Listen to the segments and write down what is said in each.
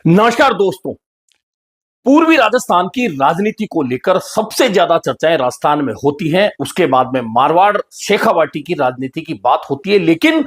नमस्कार दोस्तों। पूर्वी राजस्थान की राजनीति को लेकर सबसे ज्यादा चर्चाएं राजस्थान में होती हैं। उसके बाद में मारवाड़ शेखावाटी की राजनीति की बात होती है। लेकिन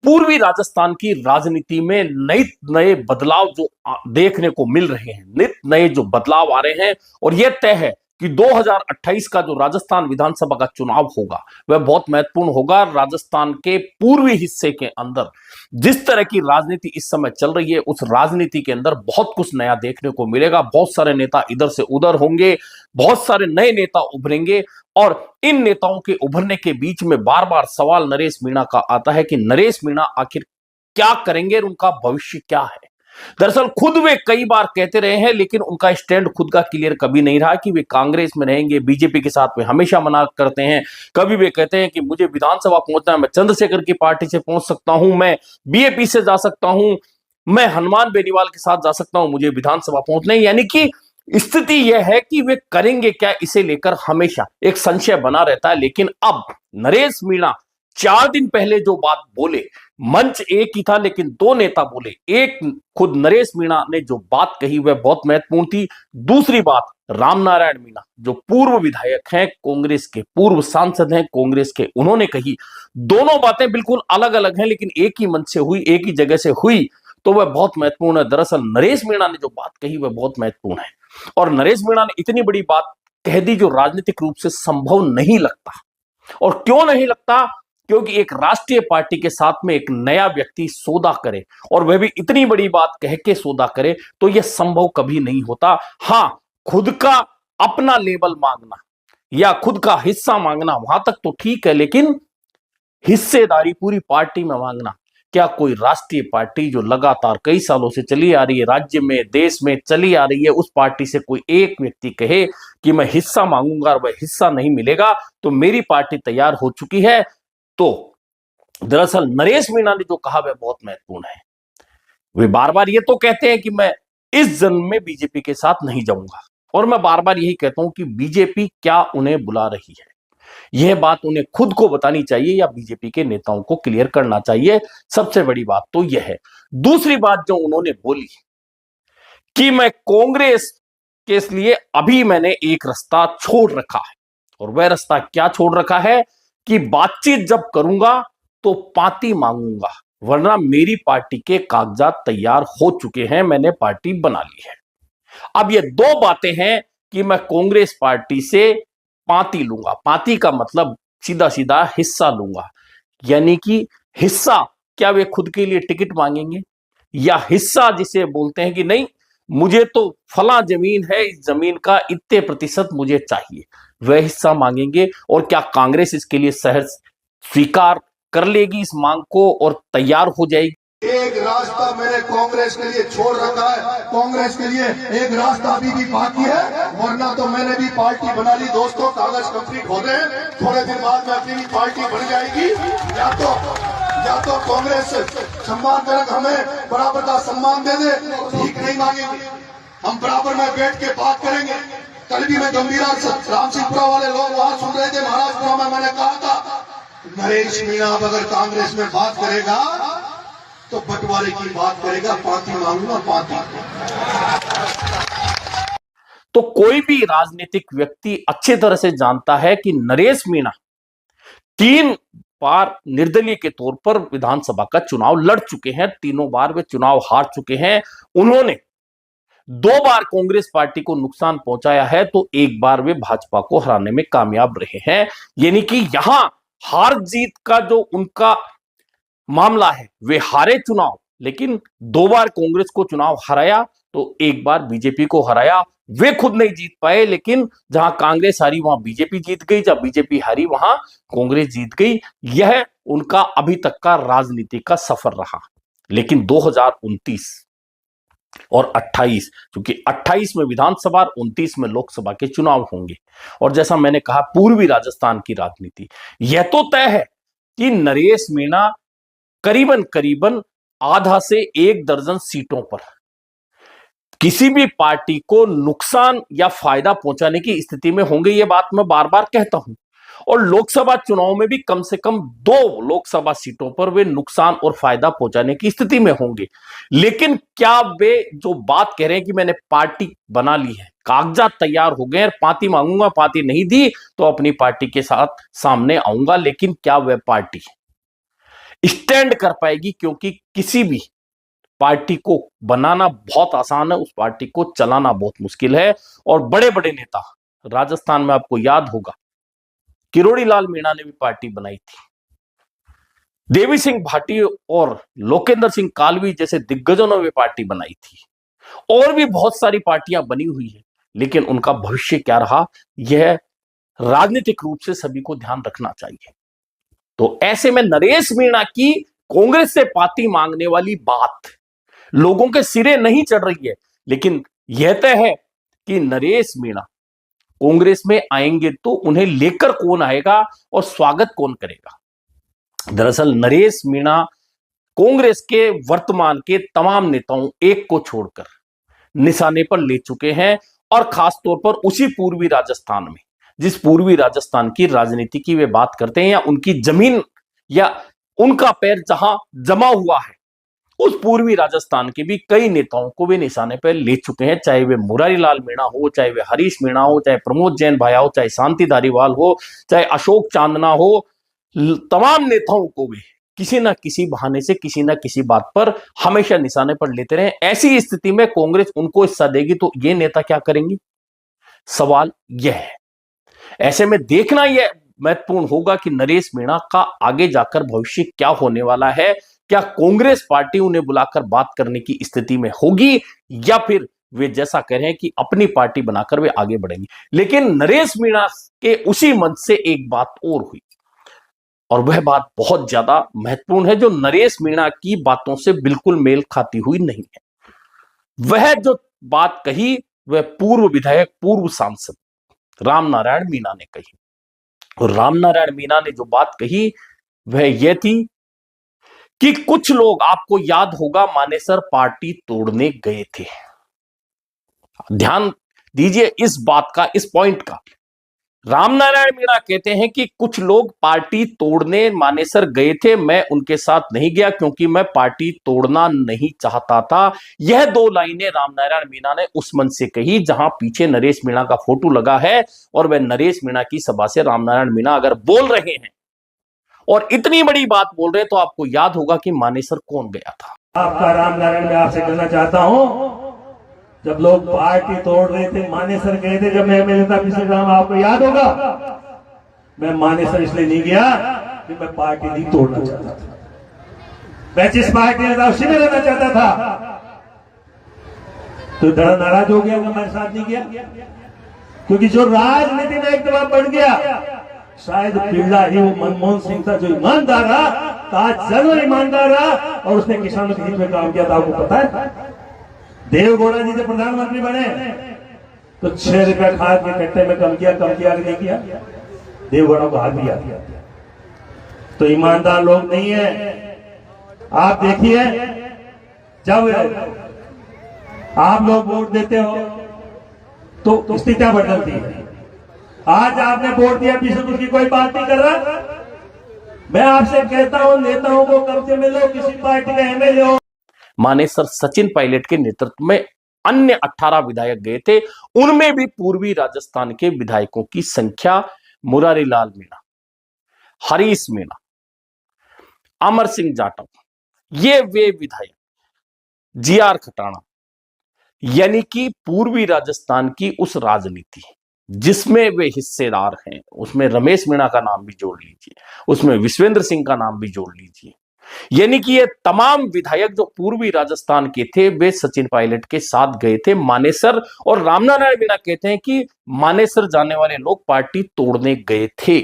पूर्वी राजस्थान की राजनीति में नए नए बदलाव जो देखने को मिल रहे हैं, नित नए जो बदलाव आ रहे हैं, और यह तय है कि 2028 का जो राजस्थान विधानसभा का चुनाव होगा वह बहुत महत्वपूर्ण होगा। राजस्थान के पूर्वी हिस्से के अंदर जिस तरह की राजनीति इस समय चल रही है, उस राजनीति के अंदर बहुत कुछ नया देखने को मिलेगा। बहुत सारे नेता इधर से उधर होंगे, बहुत सारे नए नेता उभरेंगे, और इन नेताओं के उभरने के बीच में बार बार सवाल नरेश मीणा का आता है कि नरेश मीणा आखिर क्या करेंगे और उनका भविष्य क्या है। दरअसल खुद वे कई बार कहते रहे हैं, लेकिन उनका स्टैंड खुद का क्लियर कभी नहीं रहा कि वे कांग्रेस में रहेंगे, बीजेपी के साथ वे हमेशा मना करते हैं। कभी वे कहते हैं कि मुझे विधानसभा पहुंचना है, मैं चंद्रशेखर की पार्टी से पहुंच सकता हूं, मैं बीएपी से जा सकता हूं, मैं हनुमान बेनीवाल के साथ जा सकता हूं, मुझे विधानसभा पहुंचना है। यानी कि स्थिति यह है कि वे करेंगे क्या, इसे लेकर हमेशा एक संशय बना रहता है। लेकिन अब नरेश मीणा 4 दिन पहले जो बात बोले, मंच एक ही था लेकिन दो नेता बोले। एक, खुद नरेश मीणा ने जो बात कही वह बहुत महत्वपूर्ण थी। दूसरी बात, रामनारायण मीणा जो पूर्व विधायक हैं, कांग्रेस के पूर्व सांसद हैं कांग्रेस के, उन्होंने कही। दोनों बातें बिल्कुल अलग अलग हैं, लेकिन एक ही मंच से हुई, एक ही जगह से हुई, तो वह बहुत महत्वपूर्ण है। दरअसल नरेश मीणा ने जो बात कही वह बहुत महत्वपूर्ण है, और नरेश मीणा ने इतनी बड़ी बात कह दी जो राजनीतिक रूप से संभव नहीं लगता। और क्यों नहीं लगता? क्योंकि एक राष्ट्रीय पार्टी के साथ में एक नया व्यक्ति सौदा करे, और वह भी इतनी बड़ी बात कह के सौदा करे, तो यह संभव कभी नहीं होता। हां, खुद का अपना लेबल मांगना या खुद का हिस्सा मांगना वहां तक तो ठीक है, लेकिन हिस्सेदारी पूरी पार्टी में मांगना, क्या कोई राष्ट्रीय पार्टी जो लगातार कई सालों से चली आ रही है, राज्य में देश में चली आ रही है, उस पार्टी से कोई एक व्यक्ति कहे कि मैं हिस्सा मांगूंगा और वह हिस्सा नहीं मिलेगा तो मेरी पार्टी तैयार हो चुकी है? तो दरअसल नरेश मीणा ने जो कहा वह बहुत महत्वपूर्ण है। वे बार बार ये तो कहते हैं कि मैं इस जन्म में बीजेपी के साथ नहीं जाऊंगा, और मैं बार बार यही कहता हूं कि बीजेपी क्या उन्हें बुला रही है, यह बात उन्हें खुद को बतानी चाहिए या बीजेपी के नेताओं को क्लियर करना चाहिए। सबसे बड़ी बात तो यह है। दूसरी बात जो उन्होंने बोली कि मैं कांग्रेस के लिए अभी मैंने एक रास्ता छोड़ रखा है, और वह रास्ता क्या छोड़ रखा है कि बातचीत जब करूंगा तो पार्टी मांगूंगा, वरना मेरी पार्टी के कागजात तैयार हो चुके हैं, मैंने पार्टी बना ली है। अब ये दो बातें हैं कि मैं कांग्रेस पार्टी से पाती लूंगा। पाती का मतलब सीधा सीधा हिस्सा लूंगा, यानी कि हिस्सा, क्या वे खुद के लिए टिकट मांगेंगे, या हिस्सा जिसे बोलते हैं कि नहीं मुझे तो फला जमीन है, इस जमीन का इतने प्रतिशत मुझे चाहिए, वह हिस्सा मांगेंगे। और क्या कांग्रेस इसके लिए सहज स्वीकार कर लेगी इस मांग को और तैयार हो जाएगी? एक रास्ता मैंने कांग्रेस के लिए छोड़ रखा है, कांग्रेस के लिए एक रास्ता अभी भी बाकी है, वरना तो मैंने भी पार्टी बना ली। दोस्तों, कागज कंप्लीट हो गए, थोड़े दिन बाद में अपनी पार्टी बन जाएगी। या तो कांग्रेस सम्मानजनक हमें बराबर का सम्मान दे दे, ठीक नहीं मांगेंगे, हम बराबर में बैठ के बात करेंगे। कल भी मैं गंभीरा रामसिंहपुरा वाले लोग वहां सुन रहे थे, महाराजपुरा में मैंने कहा था नरेश मीणा अगर कांग्रेस में बात करेगा तो बंटवारे की बात करेगा, पार्टी मांगूंगा पार्टी। तो कोई भी राजनीतिक व्यक्ति अच्छी तरह से जानता है कि नरेश मीणा 3 बार निर्दलीय के तौर पर विधानसभा का चुनाव लड़ चुके हैं, तीनों बार वे चुनाव हार चुके हैं। उन्होंने 2 बार कांग्रेस पार्टी को नुकसान पहुंचाया है, तो एक बार वे भाजपा को हराने में कामयाब रहे हैं। यानी कि यहां हार जीत का जो उनका मामला है, वे हारे चुनाव, लेकिन 2 बार कांग्रेस को चुनाव हराया तो एक बार बीजेपी को हराया। वे खुद नहीं जीत पाए, लेकिन जहां कांग्रेस हारी वहां बीजेपी जीत गई, जहां बीजेपी हारी वहां कांग्रेस जीत गई। यह उनका अभी तक का राजनीति का सफर रहा। लेकिन 2029 और 28, क्योंकि 28 में विधानसभा और 29 में लोकसभा के चुनाव होंगे, और जैसा मैंने कहा पूर्वी राजस्थान की राजनीति यह तो तय है कि नरेश मीणा करीबन करीबन आधा से 1 दर्जन सीटों पर किसी भी पार्टी को नुकसान या फायदा पहुंचाने की स्थिति में होंगे। यह बात मैं बार बार कहता हूं, और लोकसभा चुनाव में भी कम से कम 2 लोकसभा सीटों पर वे नुकसान और फायदा पहुंचाने की स्थिति में होंगे। लेकिन क्या वे जो बात कह रहे हैं कि मैंने पार्टी बना ली है, कागजात तैयार हो गए, पार्टी मांगूंगा, पार्टी नहीं दी तो अपनी पार्टी के साथ सामने आऊंगा, लेकिन क्या वह पार्टी स्टैंड कर पाएगी? क्योंकि किसी भी पार्टी को बनाना बहुत आसान है, उस पार्टी को चलाना बहुत मुश्किल है। और बड़े बड़े नेता, राजस्थान में आपको याद होगा किरोड़ी लाल मीणा ने भी पार्टी बनाई थी, देवी सिंह भाटी और लोकेंद्र सिंह कालवी जैसे दिग्गजों ने भी पार्टी बनाई थी, और भी बहुत सारी पार्टियां बनी हुई है, लेकिन उनका भविष्य क्या रहा, यह राजनीतिक रूप से सभी को ध्यान रखना चाहिए। तो ऐसे में नरेश मीणा की कांग्रेस से पार्टी मांगने वाली बात लोगों के सिरे नहीं चढ़ रही है, लेकिन यह तय है कि नरेश मीणा कांग्रेस में आएंगे तो उन्हें लेकर कौन आएगा और स्वागत कौन करेगा। दरअसल नरेश मीणा कांग्रेस के वर्तमान के तमाम नेताओं एक को छोड़कर निशाने पर ले चुके हैं, और खासतौर पर उसी पूर्वी राजस्थान में, जिस पूर्वी राजस्थान की राजनीति की वे बात करते हैं, या उनकी जमीन या उनका पैर जहां जमा हुआ है, उस पूर्वी राजस्थान के भी कई नेताओं को वे निशाने पर ले चुके हैं। चाहे वे मुरारी लाल मीणा हो, चाहे वे हरीश मीणा हो, चाहे प्रमोद जैन भाया हो, चाहे शांति धारीवाल हो, चाहे अशोक चांदना हो, तमाम नेताओं को वे किसी ना किसी बहाने से किसी ना किसी बात पर हमेशा निशाने पर लेते रहे। ऐसी स्थिति में कांग्रेस उनको हिस्सा देगी तो ये नेता क्या करेंगे, सवाल यह है। ऐसे में देखना यह महत्वपूर्ण होगा कि नरेश मीणा का आगे जाकर भविष्य क्या होने वाला है। क्या कांग्रेस पार्टी उन्हें बुलाकर बात करने की स्थिति में होगी, या फिर वे जैसा कह रहे हैं कि अपनी पार्टी बनाकर वे आगे बढ़ेंगे। लेकिन नरेश मीणा के उसी मंच से एक बात और हुई, और वह बात बहुत ज्यादा महत्वपूर्ण है, जो नरेश मीणा की बातों से बिल्कुल मेल खाती हुई नहीं है। वह जो बात कही वह पूर्व विधायक, पूर्व सांसद रामनारायण मीणा ने कही। और रामनारायण मीणा ने जो बात कही वह यह थी कि कुछ लोग, आपको याद होगा, मानेसर पार्टी तोड़ने गए थे। ध्यान दीजिए इस बात का, इस पॉइंट का। रामनारायण मीणा कहते हैं कि कुछ लोग पार्टी तोड़ने मानेसर गए थे, मैं उनके साथ नहीं गया क्योंकि मैं पार्टी तोड़ना नहीं चाहता था। यह 2 लाइनें रामनारायण मीणा ने उस मंच से कही जहां पीछे नरेश मीणा का फोटो लगा है, और वह नरेश मीणा की सभा से रामनारायण मीणा अगर बोल रहे हैं और इतनी बड़ी बात बोल रहे हैं, तो आपको याद होगा कि मानेसर कौन गया था। आपका रामनारायण, मैं आपसे कहना चाहता हूं, जब लोग पार्टी तोड़ रहे थे, मानेसर गए थे, जब मैं एमएलए था पिछले काम, आपको याद होगा, मैं मानेसर इसलिए नहीं गया कि मैं पार्टी नहीं तोड़ना चाहता था। मैं जिस पार्टी में था उसी में रहना चाहता था। तो बड़ा नाराज हो गया, मैं साथ नहीं गया, क्योंकि जो राजनीति में एक दफा बढ़ गया, शायद बिरला ही वो मनमोहन सिंह था जो ईमानदार रहा, ताज जरूर ईमानदार रहा, और उसने किसानों के हित में काम किया था। आपको पता है, देवगौड़ा जी जब प्रधानमंत्री बने तो 6 रुपया खाद के कट्टे में कम किया कि नहीं किया? देवगौड़ा को हाथ दिया। तो ईमानदार लोग नहीं है। आप देखिए, जब आप लोग वोट देते हो तो स्थितियां बदलती है। आज आपने वोट दिया, पीछे उसकी कोई बात नहीं कर रहा। मैं आपसे कहता हूं, नेताओं को कब से मिलो, किसी पार्टी का एमएलए हो। मानेसर सचिन पायलट के नेतृत्व में अन्य 18 विधायक गए थे, उनमें भी पूर्वी राजस्थान के विधायकों की संख्या मुरारी लाल मीणा, हरीश मीणा, अमर सिंह जाटव, ये वे विधायक, जीआर खटाणा, यानी कि पूर्वी राजस्थान की उस राजनीति जिसमें वे हिस्सेदार हैं, उसमें रमेश मीणा का नाम भी जोड़ लीजिए, उसमें विश्वेंद्र सिंह का नाम भी जोड़ लीजिए, यानी कि ये तमाम विधायक जो पूर्वी राजस्थान के थे वे सचिन पायलट के साथ गए थे मानेसर। और रामनारायण मीणा कहते हैं कि मानेसर जाने वाले लोग पार्टी तोड़ने गए थे।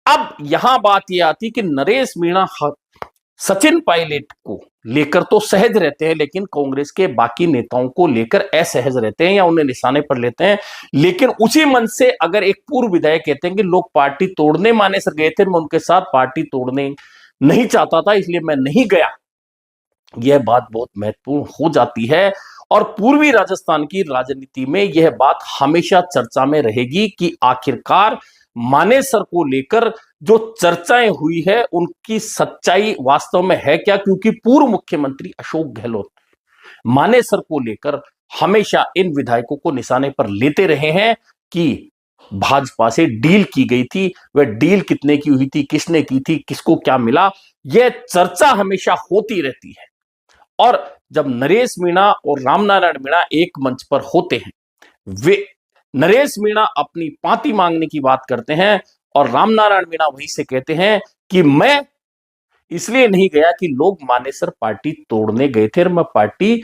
अब यहां बात यह आती कि नरेश मीणा सचिन पायलट को लेकर तो सहज रहते हैं, लेकिन कांग्रेस के बाकी नेताओं को लेकर असहज रहते हैं या उन्हें निशाने पर लेते हैं। लेकिन उसी मन से अगर एक पूर्व विधायक कहते हैं कि लोग पार्टी तोड़ने मानेसर गए थे, मैं उनके साथ पार्टी तोड़ने नहीं चाहता था इसलिए मैं नहीं गया, यह बात बहुत महत्वपूर्ण हो जाती है। और पूर्वी राजस्थान की राजनीति में यह बात हमेशा चर्चा में रहेगी कि आखिरकार मानेसर को लेकर जो चर्चाएं हुई है उनकी सच्चाई वास्तव में है क्या, क्योंकि पूर्व मुख्यमंत्री अशोक गहलोत मानेसर को लेकर हमेशा इन विधायकों को निशाने पर लेते रहे हैं कि भाजपा से डील की गई थी। वह डील कितने की हुई थी, किसने की थी, किसको क्या मिला, यह चर्चा हमेशा होती रहती है। और जब नरेश मीणा और रामनारायण मीणा एक मंच पर होते हैं, वे नरेश मीणा अपनी पांति मांगने की बात करते हैं और रामनारायण मीणा वहीं से कहते हैं कि मैं इसलिए नहीं गया कि लोग मानेसर पार्टी तोड़ने गए थे और मैं पार्टी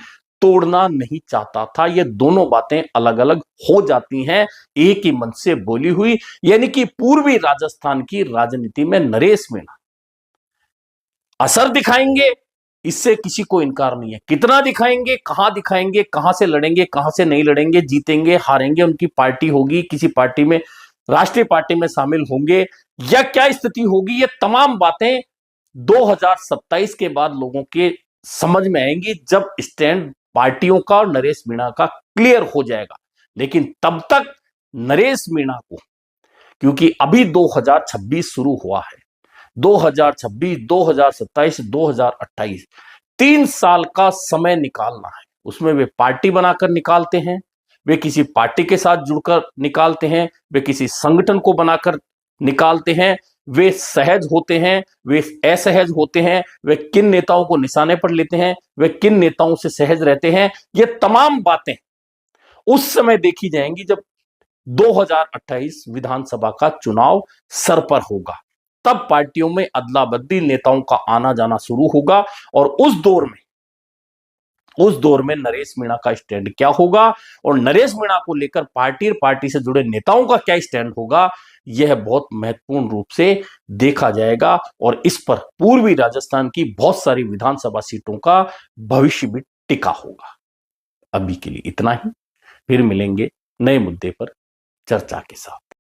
तोड़ना नहीं चाहता था। ये दोनों बातें अलग अलग हो जाती हैं एक ही मंच से बोली हुई। यानी कि पूर्वी राजस्थान की राजनीति में नरेश मीणा असर दिखाएंगे, इससे किसी को इनकार नहीं है। कितना दिखाएंगे, कहां से लड़ेंगे, कहां से नहीं लड़ेंगे, जीतेंगे हारेंगे, उनकी पार्टी होगी, किसी पार्टी में राष्ट्रीय पार्टी में शामिल होंगे या क्या स्थिति होगी, ये तमाम बातें 2027 के बाद लोगों के समझ में आएंगी, जब स्टैंड पार्टियों का और नरेश मीणा का क्लियर हो जाएगा। लेकिन तब तक नरेश मीणा को, क्योंकि अभी 2026 शुरू हुआ है, 2026, 2027, 2028 3 साल का समय निकालना है। उसमें वे पार्टी बनाकर निकालते हैं, वे किसी पार्टी के साथ जुड़कर निकालते हैं, वे किसी संगठन को बनाकर निकालते हैं, वे सहज होते हैं, वे असहज होते हैं, वे किन नेताओं को निशाने पर लेते हैं, वे किन नेताओं से सहज रहते हैं, ये तमाम बातें उस समय देखी जाएंगी जब 2028 विधानसभा का चुनाव सर पर होगा। तब पार्टियों में अदला बदली, नेताओं का आना जाना शुरू होगा और उस दौर में नरेश मीणा का स्टैंड क्या होगा और नरेश मीणा को लेकर पार्टी और पार्टी से जुड़े नेताओं का क्या स्टैंड होगा, यह बहुत महत्वपूर्ण रूप से देखा जाएगा। और इस पर पूर्वी राजस्थान की बहुत सारी विधानसभा सीटों का भविष्य भी टिका होगा। अभी के लिए इतना ही, फिर मिलेंगे नए मुद्दे पर चर्चा के साथ।